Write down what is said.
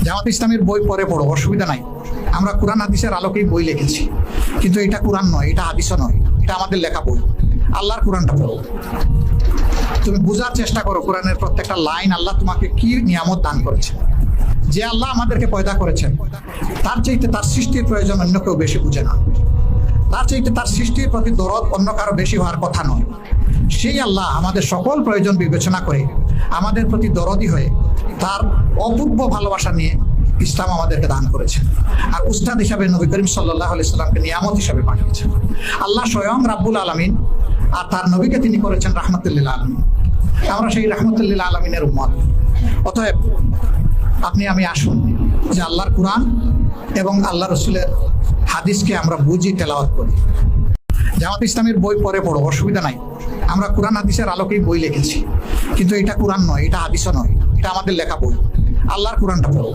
জামাত ইসলামের বই পরে পড়ো, অসুবিধা নাই। আমরা কোরআন হাদিসের আলোকেই বই লিখেছি, কিন্তু এটা কোরআন নয়, এটা হাদিসও নয়, এটা আমাদের লেখা বই। আল্লাহর কোরআনটা পড়ো, তুমি বোঝার চেষ্টা করো কোরআনের প্রত্যেকটা লাইন আল্লাহ তোমাকে কি নিয়ামত দান করেছে। যে আল্লাহ আমাদেরকে পয়দা করেছেন, তার চাইতে তার সৃষ্টির প্রয়োজন অন্য কেউ বেশি বুঝে না। তার চাইতে তার সৃষ্টির প্রতি দরদ অন্য কারো বেশি হওয়ার কথা নয়। সেই আল্লাহ আমাদের সকল প্রয়োজন বিবেচনা করে আমাদের প্রতি দরদি হয়ে তার অপূর্ব ভালোবাসা নিয়ে ইসলাম আমাদেরকে দান করেছেন। আর উস্তাদ হিসাবে নবী করিম সাল্লাল্লাহু আলাইহি সাল্লামকে নিয়ামত হিসাবে পাঠিয়েছেন। আল্লাহ স্বয়ং রাব্বুল আলামিন, আর তার নবীকে তিনি করেছেন রাহমাতুল লিল আলামিন। আমরা সেই রাহমাতুল লিল আলামিনের উম্মত। অতএব আপনি আমি আসুন যে আল্লাহর কোরআন এবং আল্লাহ রসুলের হাদিসকে আমরা বুঝি, তেলাওয়াত করি। জামাত ইসলামের বই পরে পড়ো, অসুবিধা নাই। আমরা কোরআন হাদিসের আলোকেই বই লিখেছি, কিন্তু এটা কোরআন নয়, এটা হাদিসও নয়, এটা আমাদের লেখা বই। আল্লাহর কোরআনটা পড়ো।